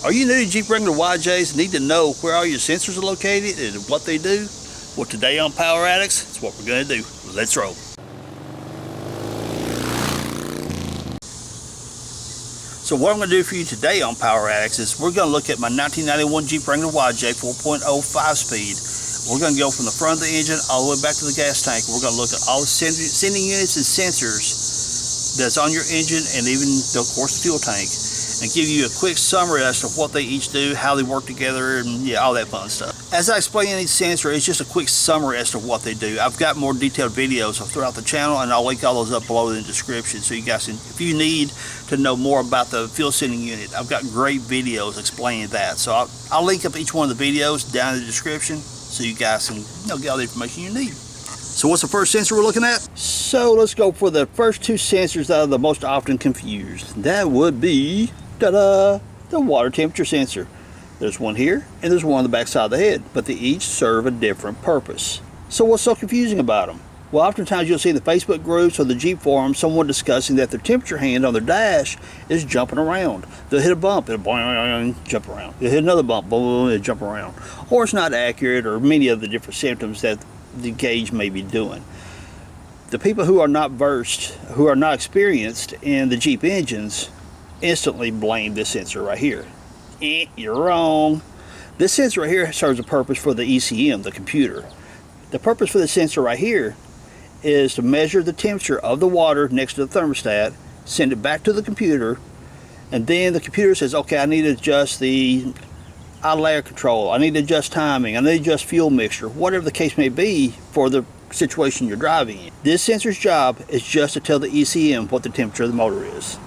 Are you new to Jeep Wrangler YJs and need to know where all your sensors are located and what they do? Well, today on Power Addicts, that's what we're going to do. Let's roll. So what I'm going to do for you today on Power Addicts is we're going to look at my 1991 Jeep Wrangler YJ 4.0 5-speed. We're going to go from the front of the engine all the way back to the gas tank. We're going to look at all the sending units and sensors that's on your engine and even, of course, the fuel tank, and give you a quick summary as to what they each do, how they work together, and yeah, all that fun stuff. As I explain each sensor, it's just a quick summary as to what they do. I've got more detailed videos throughout the channel, and I'll link all those up below in the description, so you guys can, if you need to know more about the fuel sending unit, I've got great videos explaining that. So I'll link up each one of the videos down in the description, so you guys can get all the information you need. So what's the first sensor we're looking at? So let's go for the first two sensors that are the most often confused. That would be, ta-da, the water temperature sensor. There's one here and there's one on the back side of the head, but they each serve a different purpose. So what's so confusing about them? Well, oftentimes you'll see in the Facebook groups or the Jeep forums someone discussing that their temperature hand on their dash is jumping around. They'll hit a bump, it'll boing, jump around. They'll hit another bump, boom, it'll jump around. Or it's not accurate, or many of the different symptoms that the gauge may be doing. The people who are not versed, who are not experienced in the Jeep engines, instantly blame this sensor right here. You're wrong. This sensor right here serves a purpose for the ECM, the computer. The purpose for the sensor right here is to measure the temperature of the water next to the thermostat, send it back to the computer, and then the computer says, okay, I need to adjust the idle air control, I need to adjust timing, I need to adjust fuel mixture, whatever the case may be for the situation you're driving in. This sensor's job is just to tell the ECM what the temperature of the motor is.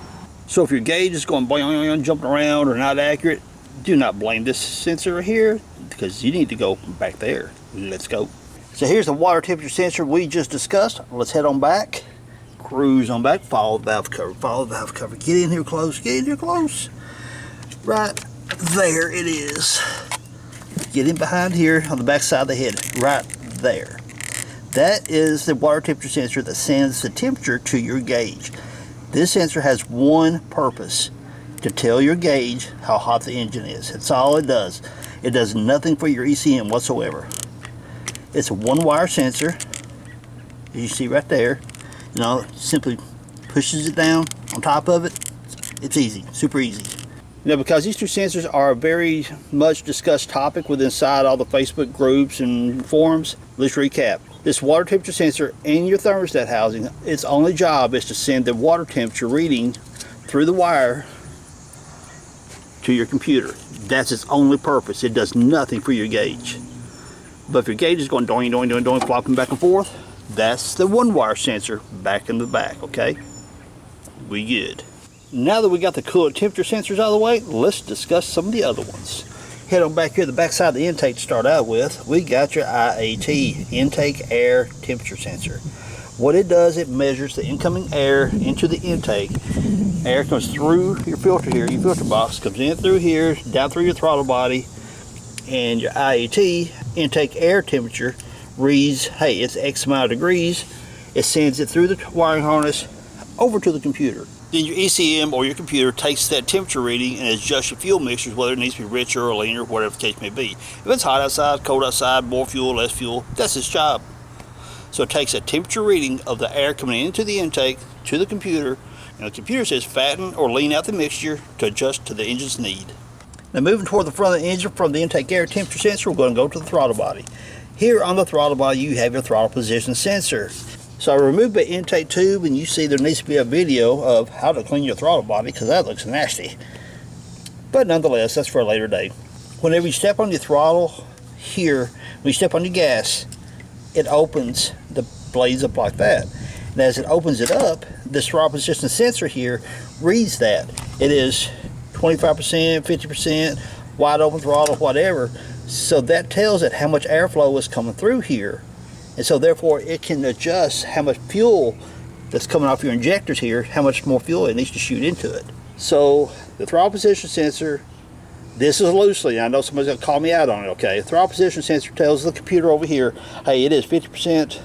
So if your gauge is going boing, jumping around or not accurate, do not blame this sensor right here, because you need to go back there. Let's go. So here's the water temperature sensor we just discussed. Let's head on back, cruise on back, follow the valve cover, follow the valve cover. Get in here close, get in here close. Right there it is. Get in behind here on the back side of the head, right there. That is the water temperature sensor that sends the temperature to your gauge. This sensor has one purpose, to tell your gauge how hot the engine is. That's all it does. It does nothing for your ECM whatsoever. It's a one-wire sensor, as you see right there. Simply pushes it down on top of it. It's easy, super easy. Because these two sensors are a very much discussed topic inside all the Facebook groups and forums, let's recap. This water temperature sensor in your thermostat housing, its only job is to send the water temperature reading through the wire to your computer. That's its only purpose. It does nothing for your gauge. But if your gauge is going doing, flopping back and forth, that's the one-wire sensor back in the back, okay? We good. Now that we got the coolant temperature sensors out of the way, let's discuss some of the other ones. Head on back here to the back side of the intake to start out with. We got your IAT, intake air temperature sensor. What it does, it measures the incoming air into the intake. Air comes through your filter here, your filter box, comes in through here, down through your throttle body, and your IAT, intake air temperature, reads, hey, it's X amount of degrees. It sends it through the wiring harness over to the computer. Then your ECM or your computer takes that temperature reading and adjusts your fuel mixtures, whether it needs to be richer or leaner, whatever the case may be. If it's hot outside, cold outside, more fuel, less fuel, that's its job. So it takes a temperature reading of the air coming into the intake to the computer, and the computer says fatten or lean out the mixture to adjust to the engine's need. Now moving toward the front of the engine from the intake air temperature sensor, we're going to go to the throttle body. Here on the throttle body you have your throttle position sensor. So I removed the intake tube, and you see there needs to be a video of how to clean your throttle body, because that looks nasty. But nonetheless, that's for a later day. Whenever you step on your throttle here, when you step on your gas, it opens the blades up like that. And as it opens it up, this throttle position sensor here reads that. It is 25%, 50%, wide open throttle, whatever. So that tells it how much airflow is coming through here. And so therefore it can adjust how much fuel that's coming off your injectors here, how much more fuel it needs to shoot into it. So the throttle position sensor, this is loosely, I know somebody's going to call me out on it, okay? The throttle position sensor tells the computer over here, hey, it is 50%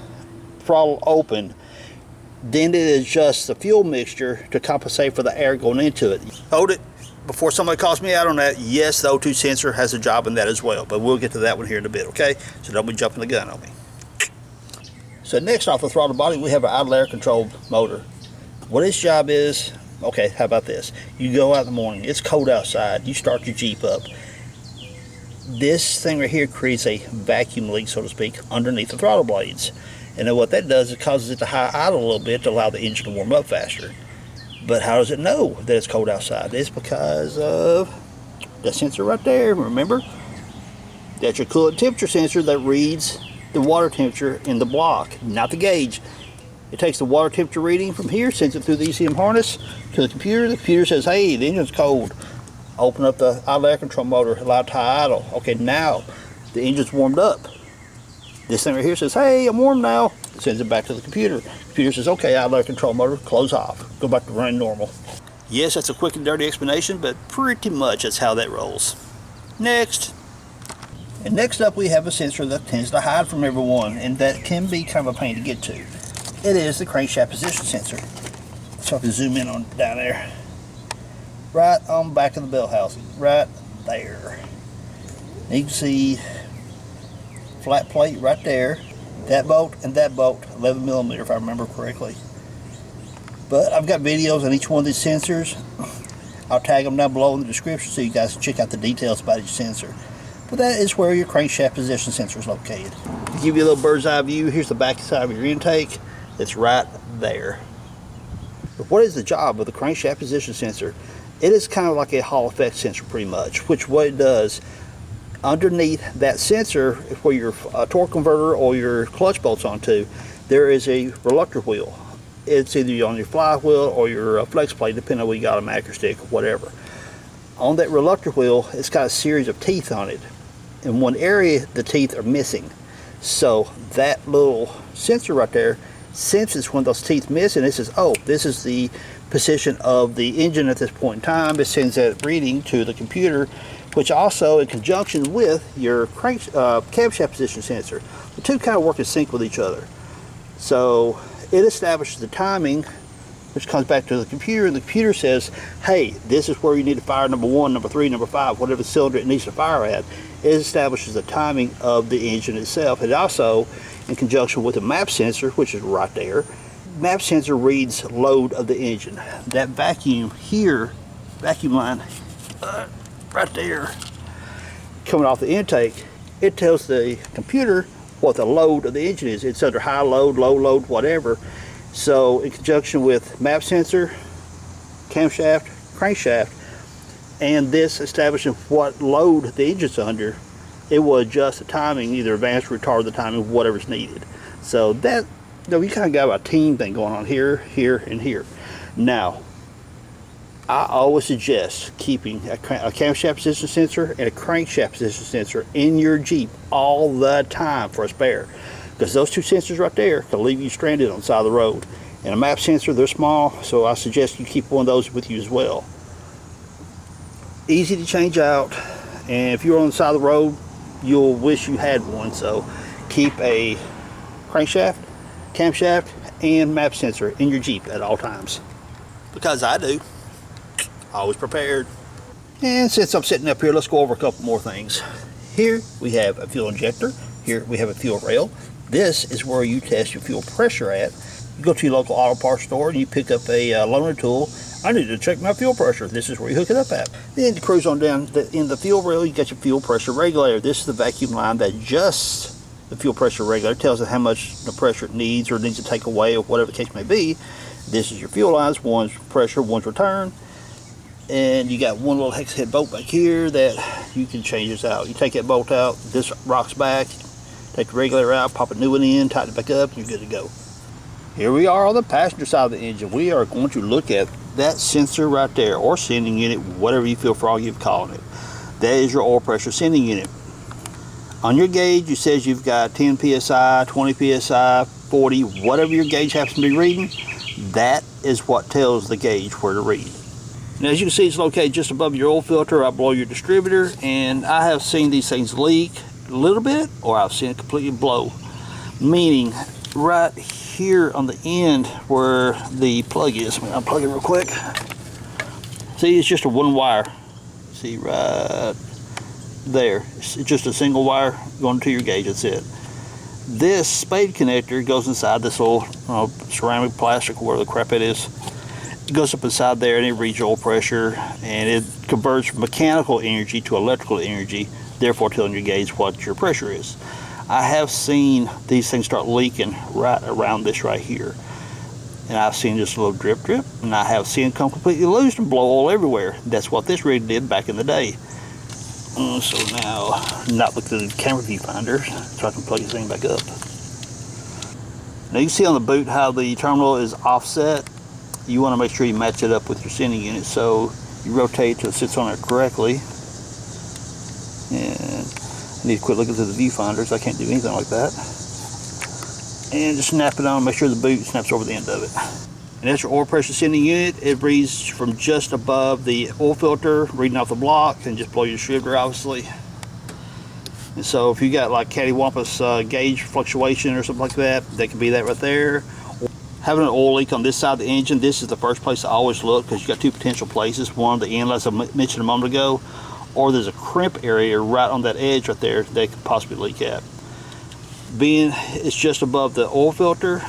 throttle open. Then it adjusts the fuel mixture to compensate for the air going into it. Hold it. before somebody calls me out on that, yes, the O2 sensor has a job in that as well, but we'll get to that one here in a bit, okay? So don't be jumping the gun on me. So next off the throttle body, we have an idle air control motor. What its job is, okay, how about this? You go out in the morning, it's cold outside, you start your Jeep up. This thing right here creates a vacuum leak, so to speak, underneath the throttle blades. And then what that does, it causes it to high idle a little bit to allow the engine to warm up faster. But how does it know that it's cold outside? It's because of that sensor right there, remember? That's your coolant temperature sensor that reads the water temperature in the block, not the gauge. It takes the water temperature reading from here, sends it through the ECM harness to the computer. The computer says, hey, the engine's cold. Open up the idle air control motor, allow it to high idle. Okay, now the engine's warmed up. This thing right here says, hey, I'm warm now. It sends it back to the computer. The computer says, okay, idle air control motor, close off. Go back to running normal. Yes, that's a quick and dirty explanation, but pretty much that's how that rolls. Next. And next up we have a sensor that tends to hide from everyone, and that can be kind of a pain to get to. It is the crankshaft position sensor. So I can zoom in on down there. Right on the back of the bell housing, right there. You can see flat plate right there. That bolt and that bolt, 11 millimeter if I remember correctly. But I've got videos on each one of these sensors. I'll tag them down below in the description so you guys can check out the details about each sensor. But that is where your crankshaft position sensor is located. To give you a little bird's eye view, here's the back side of your intake. It's right there. But what is the job of the crankshaft position sensor? It is kind of like a Hall effect sensor pretty much, which what it does, underneath that sensor where your torque converter or your clutch bolts onto, there is a reluctor wheel. It's either on your flywheel or your flex plate, depending on where you got a macro stick or whatever. On that reluctor wheel, it's got a series of teeth on it. In one area, the teeth are missing. So that little sensor right there senses when those teeth miss, and it says, oh, this is the position of the engine at this point in time. It sends that reading to the computer, which also, in conjunction with your camshaft position sensor, the two kind of work in sync with each other. So it establishes the timing, which comes back to the computer, and the computer says, hey, this is where you need to fire number 1, number 3, number 5, whatever cylinder it needs to fire at. It establishes the timing of the engine itself. It also, in conjunction with the map sensor, which is right there, map sensor reads load of the engine. That vacuum here, vacuum line, right there, coming off the intake, it tells the computer what the load of the engine is. It's under high load, low load, whatever. So in conjunction with map sensor, camshaft, crankshaft, and this establishing what load the engine's under, it will adjust the timing, either advance or retard the timing, whatever's needed. So that, you kind of got a team thing going on here, here, and here. Now, I always suggest keeping a camshaft position sensor and a crankshaft position sensor in your Jeep all the time for a spare. Because those two sensors right there can leave you stranded on the side of the road. And a map sensor, they're small, so I suggest you keep one of those with you as well. Easy to change out, and if you're on the side of the road, you'll wish you had one. So keep a crankshaft, camshaft, and map sensor in your Jeep at all times. Because I do. Always prepared. And since I'm sitting up here, let's go over a couple more things. Here we have a fuel injector. Here we have a fuel rail. This is where you test your fuel pressure at. You go to your local auto parts store and you pick up a loaner tool. I need to check my fuel pressure. This is where you hook it up at. Then you cruise on down in the fuel rail, you got your fuel pressure regulator. This is the vacuum line that adjusts the fuel pressure regulator, tells it how much the pressure it needs or needs to take away or whatever the case may be. This is your fuel lines, one's pressure, one's return. And you got one little hex head bolt back here that you can change this out. You take that bolt out, this rocks back, take the regulator out, pop a new one in, tighten it back up, and you're good to go. Here we are on the passenger side of the engine. We are going to look at that sensor right there, or sending unit, whatever you feel froggy of calling it. That is your oil pressure sending unit. On your gauge, it says you've got 10 psi, 20 psi, 40, whatever your gauge happens to be reading. That is what tells the gauge where to read. Now, as you can see, it's located just above your oil filter, right below your distributor, and I have seen these things leak a little bit, or I've seen it completely blow. Meaning, right here on the end where the plug is, I'm gonna unplug it real quick. See, it's just a one wire. See right there. It's just a single wire going to your gauge. That's it. This spade connector goes inside this little ceramic, plastic, or whatever the crap it is. It goes up inside there and it reads your oil pressure, and it converts mechanical energy to electrical energy, therefore telling your gauge what your pressure is. I have seen these things start leaking right around this right here. And I've seen just a little drip drip, and I have seen it come completely loose and blow oil everywhere. That's what this rig did back in the day. So now, not look at the camera viewfinder, so I can plug this thing back up. Now you can see on the boot how the terminal is offset. You want to make sure you match it up with your sending unit, so you rotate till it sits on it correctly. And I need to quit looking through the viewfinders. I can't do anything like that. And just snap it on, make sure the boot snaps over the end of it. And that's your oil pressure sending unit. It reads from just above the oil filter, reading off the block, and just blow your distributor, obviously. And so if you got like cattywampus gauge fluctuation or something like that, that could be that right there. Having an oil leak on this side of the engine, this is the first place to always look, because you got two potential places. One on the end, as I mentioned a moment ago, or there's a crimp area right on that edge right there that could possibly leak at. Being it's just above the oil filter,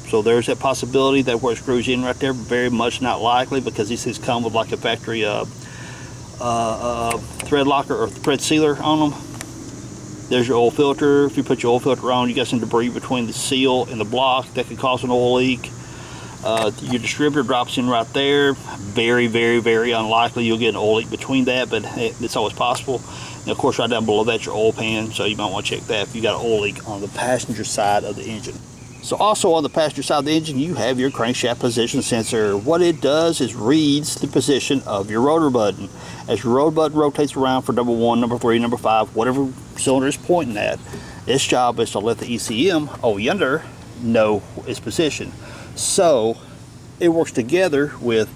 so there's that possibility that where it screws in right there. Very much not likely, because these things come with like a factory thread locker or thread sealer on them. There's your oil filter. If you put your oil filter on, you got some debris between the seal and the block that could cause an oil leak. Your distributor drops in right there. Very, very, very unlikely you'll get an oil leak between that, but it's always possible. And of course, right down below that's your oil pan, so you might want to check that if you got an oil leak on the passenger side of the engine. So also on the passenger side of the engine, you have your crankshaft position sensor. What it does is reads the position of your rotor button. As your rotor button rotates around for number 1, number 3, number 5, whatever cylinder is pointing at, its job is to let the ECM, oh yonder, know its position. So it works together with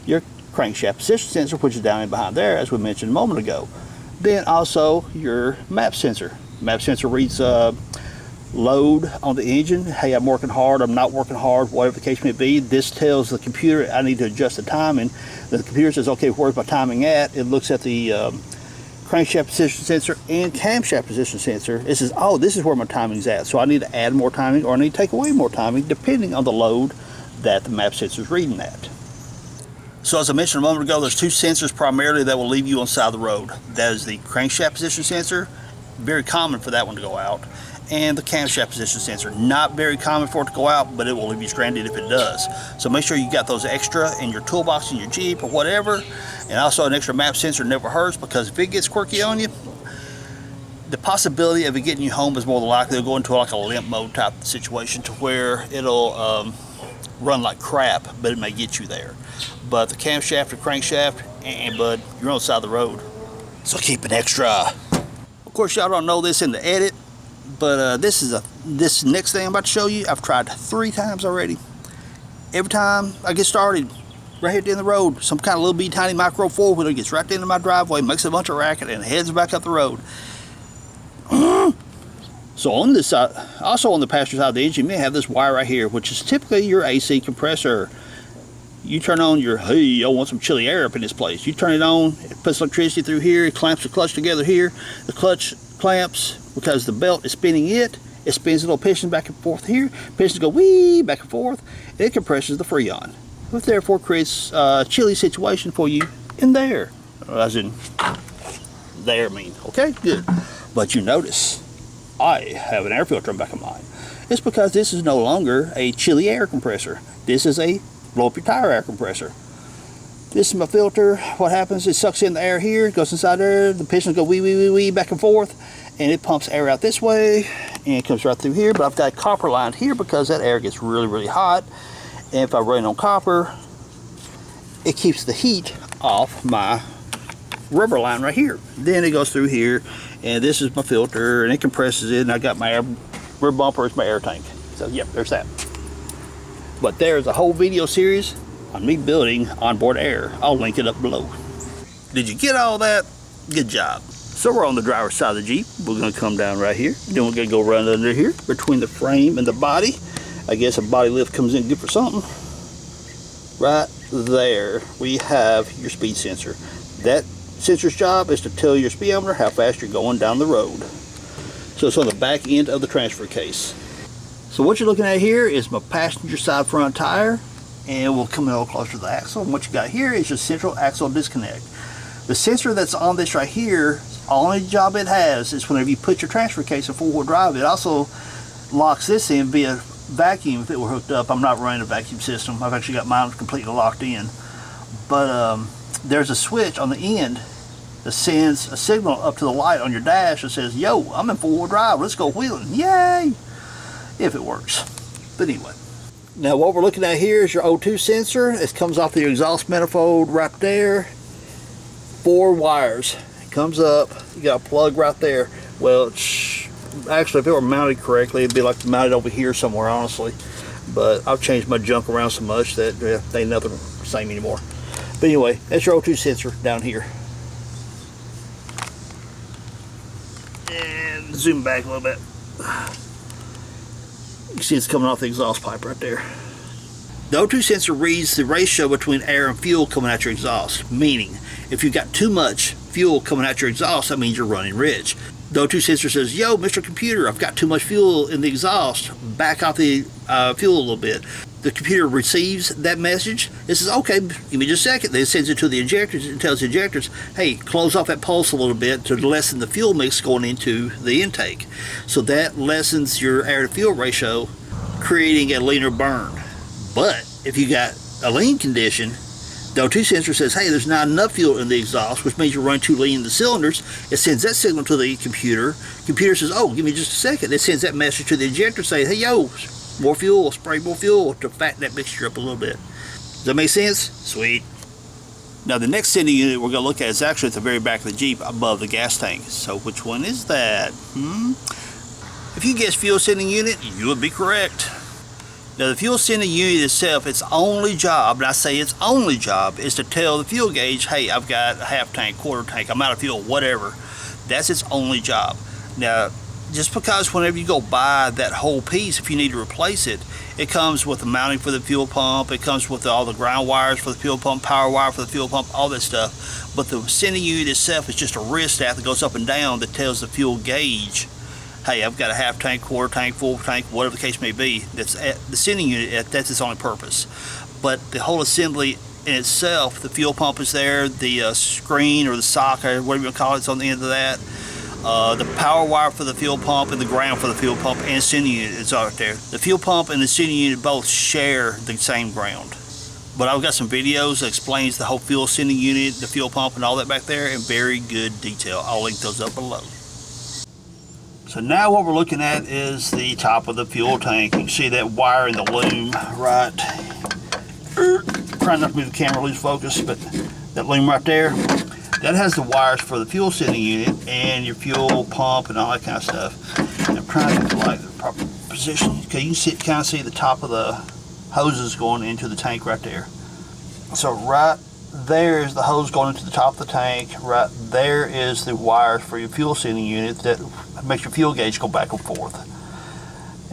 your crankshaft position sensor, which is down in behind there, as we mentioned a moment ago. Then also your map sensor. Map sensor reads load on the engine. Hey, I'm working hard, I'm not working hard, whatever the case may be. This tells the computer I need to adjust the timing. The computer says, okay, where's my timing at? It looks at the crankshaft position sensor and camshaft position sensor. It says, oh, this is where my timing's at. So I need to add more timing, or I need to take away more timing, depending on the load that the map sensor is reading at. So as I mentioned a moment ago, there's two sensors primarily that will leave you on the side of the road. That is the crankshaft position sensor, very common for that one to go out, and the camshaft position sensor. Not very common for it to go out, but it will leave you stranded if it does. So make sure you got those extra in your toolbox in your Jeep or whatever. And also an extra map sensor never hurts, because if it gets quirky on you, the possibility of it getting you home is more than likely to go into like a limp mode type situation, to where it'll run like crap, but it may get you there. But the camshaft or crankshaft, bud, you're on the side of the road. So keep it extra. Of course, y'all don't know this in the edit, but this next thing I'm about to show you, I've tried 3 times already. Every time I get started, right here at the end of the road, some kind of little bitty tiny micro 4-wheeler gets right into my driveway, makes a bunch of racket, and heads back up the road. So on this side, also on the passenger side of the engine, you may have this wire right here, which is typically your AC compressor. You turn on your, hey, I want some chilly air up in this place. You turn it on, it puts electricity through here, it clamps the clutch together here. The clutch clamps because the belt is spinning it. It spins the little pistons back and forth here. Pistons go wee back and forth, and it compresses the Freon, which therefore creates a chilly situation for you in there. As in, there, I mean, okay, good. But you notice, I have an air filter in the back of mine. It's because this is no longer a chilly air compressor. This is a blow up your tire air compressor. This is my filter. What happens, it sucks in the air here, it goes inside there, the pistons go wee, wee, wee, wee, back and forth, and it pumps air out this way, and it comes right through here. But I've got copper lined here because that air gets really, really hot, and if I run on copper, it keeps the heat off my rubber line right here. Then it goes through here, and this is my filter, and it compresses it, and I got my rear bumper, it's my air tank. So yep, there's that. But there's a whole video series on me building onboard air. I'll link it up below. Did you get all that? Good job. So we're on the driver's side of the Jeep. We're gonna come down right here. Then we're gonna go right under here between the frame and the body. I guess a body lift comes in good for something. Right there we have your speed sensor. That sensor's job is to tell your speedometer how fast you're going down the road. So it's on the back end of the transfer case. So what you're looking at here is my passenger side front tire, and we'll come a little closer to the axle. And what you got here is your central axle disconnect. The sensor that's on this right here, only job it has is whenever you put your transfer case in four-wheel drive, it also locks this in via vacuum. If it were hooked up, I'm not running a vacuum system. I've actually got mine completely locked in. But there's a switch on the end that sends a signal up to the light on your dash that says, yo, I'm in four-wheel drive, let's go wheeling, yay! If it works. But anyway. Now what we're looking at here is your O2 sensor. It comes off the exhaust manifold right there. 4 wires. It comes up, you got a plug right there. Well, actually if it were mounted correctly, it'd be like mounted over here somewhere, honestly. But I've changed my junk around so much that they ain't nothing the same anymore. But anyway, that's your O2 sensor down here. And zoom back a little bit. You can see it's coming off the exhaust pipe right there. The O2 sensor reads the ratio between air and fuel coming out your exhaust, meaning if you've got too much fuel coming out your exhaust, that means you're running rich. The O2 sensor says, yo, Mr. Computer, I've got too much fuel in the exhaust, back off the fuel a little bit. The computer receives that message. It says, okay, give me just a second. Then it sends it to the injectors and tells the injectors, hey, close off that pulse a little bit to lessen the fuel mix going into the intake. So that lessens your air to fuel ratio, creating a leaner burn. But if you got a lean condition, the O2 sensor says, hey, there's not enough fuel in the exhaust, which means you're running too lean in the cylinders. It sends that signal to the computer. Computer says, oh, give me just a second. It sends that message to the injector saying, hey, yo, more fuel, spray more fuel to fatten that mixture up a little bit. Does that make sense? Sweet. Now the next sending unit we're going to look at is actually at the very back of the Jeep above the gas tank. So which one is that? If you guess fuel sending unit, you would be correct. Now the fuel sending unit itself, its only job, and I say its only job, is to tell the fuel gauge, hey, I've got a half tank, quarter tank, I'm out of fuel, whatever. That's its only job. Now, just because whenever you go buy that whole piece, if you need to replace it, it comes with the mounting for the fuel pump, it comes with all the ground wires for the fuel pump, power wire for the fuel pump, all that stuff. But the sending unit itself is just a rheostat that goes up and down that tells the fuel gauge, hey, I've got a half tank, quarter tank, full tank, whatever the case may be. That's the sending unit, that's its only purpose. But the whole assembly in itself, the fuel pump is there, the screen or the socket, whatever you call it, it's on the end of that. The power wire for the fuel pump and the ground for the fuel pump and sending unit is out there. The fuel pump and the sending unit both share the same ground. But I've got some videos that explains the whole fuel sending unit, the fuel pump and all that back there in very good detail. I'll link those up below. So now what we're looking at is the top of the fuel tank. You can see that wire in the loom, right? Trying not to move the camera, lose focus, but that loom right there, that has the wires for the fuel sending unit and your fuel pump and all that kind of stuff. And I'm trying to get the proper position. Okay, you can kind of see the top of the hoses going into the tank right there. So right there is the hose going into the top of the tank. Right there is the wires for your fuel sending unit that makes your fuel gauge go back and forth.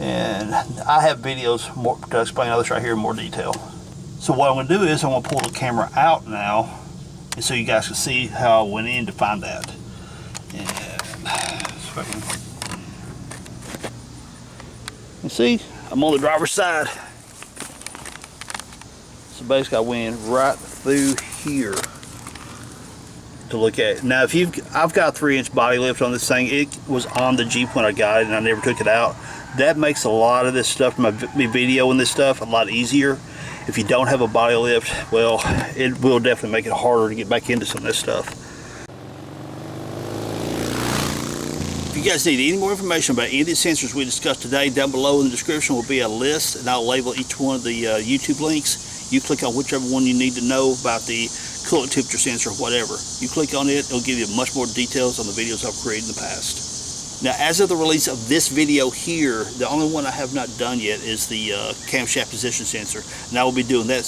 And I have videos more to explain all this right here in more detail. So what I'm going to do is I'm going to pull the camera out now, and so you guys can see how I went in to find that. And you see, I'm on the driver's side. So basically I went right through here to look at it. Now if I've got a 3-inch body lift on this thing. It was on the Jeep when I got it and I never took it out. That makes a lot of this stuff, my video and this stuff, a lot easier. If you don't have a body lift, well, it will definitely make it harder to get back into some of this stuff. If you guys need any more information about any of these sensors we discussed today, down below in the description will be a list, and I'll label each one of the YouTube links. You click on whichever one you need to know about the coolant temperature sensor, whatever. You click on it, it'll give you much more details on the videos I've created in the past. Now, as of the release of this video here, the only one I have not done yet is the camshaft position sensor. And I will be doing that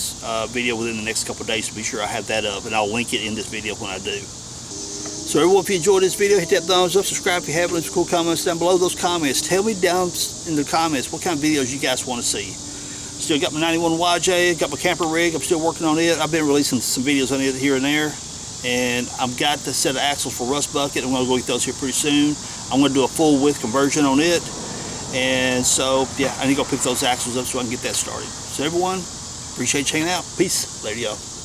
video within the next couple of days to be sure I have that up, and I'll link it in this video when I do. So everyone, if you enjoyed this video, hit that thumbs up, subscribe if you haven't, leave some cool comments down below. Those comments, tell me down in the comments what kind of videos you guys want to see. still got my 91 YJ, got my camper rig. I'm still working on it. I've been releasing some videos on it here and there. And I've got the set of axles for Rust Bucket. I'm going to go get those here pretty soon. I'm going to do a full width conversion on it. And so, yeah, I need to go pick those axles up so I can get that started. So everyone, appreciate you hanging out. Peace. Later, y'all.